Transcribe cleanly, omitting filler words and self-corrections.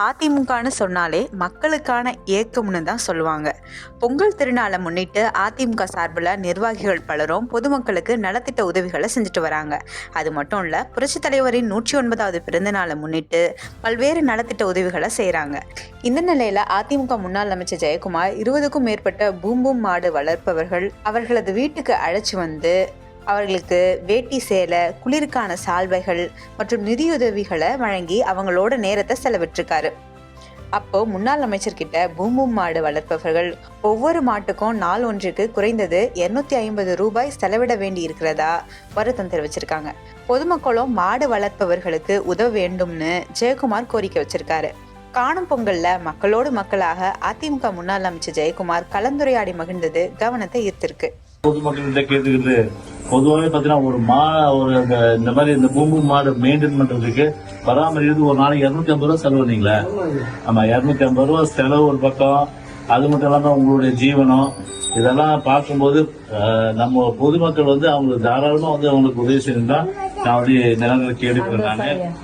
அதிமுகன்னு சொன்னாலே மக்களுக்கான இயக்கம்னு தான் சொல்லுவாங்க. பொங்கல் திருநாளை முன்னிட்டு அதிமுக சார்பில் நிர்வாகிகள் பலரும் பொதுமக்களுக்கு நலத்திட்ட உதவிகளை செஞ்சுட்டு வராங்க. அது மட்டும் இல்லை, புரட்சித் தலைவரின் 109வது பிறந்த நாளை முன்னிட்டு பல்வேறு நலத்திட்ட உதவிகளை செய்கிறாங்க. இந்த நிலையில் அதிமுக முன்னாள் அமைச்சர் ஜெயக்குமார் 20க்கும் மேற்பட்ட பூம்பூம் மாடு வளர்ப்பவர்கள் அவர்களது வீட்டுக்கு அழைச்சி வந்து அவர்களுக்கு வேட்டி சேலை, குளிருக்கான சால்வைகள் மற்றும் நிதியுதவிகளை வழங்கி அவங்களோட நேரத்தை செலவிட்டிருக்காரு. அப்போ முன்னாள் அமைச்சர்கிட்ட பூம்பூம் மாடு வளர்ப்பவர்கள் ஒவ்வொரு மாட்டுக்கும் நாள் ஒன்றுக்கு குறைந்தது 250 ரூபாய் செலவிட வேண்டி இருக்கிறதா வருத்தம் தெரிவிச்சிருக்காங்க. பொதுமக்களும் மாடு வளர்ப்பவர்களுக்கு உதவ வேண்டும்னு ஜெயக்குமார் கோரிக்கை வச்சிருக்காரு. காணும் பொங்கல்ல மக்களோடு மக்களாக அதிமுக முன்னாள் அமைச்சர் ஜெயக்குமார் கலந்துரையாடி மகிழ்ந்தது கவனத்தை ஈர்த்திருக்கு. பொதுமக்கள்கிட்ட கேட்டுக்கிறது பொதுவாகவே பார்த்தீங்கன்னா இந்த மாதிரி இந்த பூம்பூம் மாடு மெயின்டைன் பண்றதுக்கு பராமரிக்கிறது ஒரு நாளைக்கு 250 ரூபா செலவு பண்ணீங்களா? ஆமா, 250 ரூபா செலவு ஒரு பக்கம். அது மட்டும் இல்லாம உங்களுடைய ஜீவனம் இதெல்லாம் பார்க்கும்போது நம்ம பொதுமக்கள் அவங்களுக்கு தாராளமா அவங்களுக்கு உதவி செய்யணும் தான் நான் இந்த நேரத்தில் கேட்டுக்கிறேன்.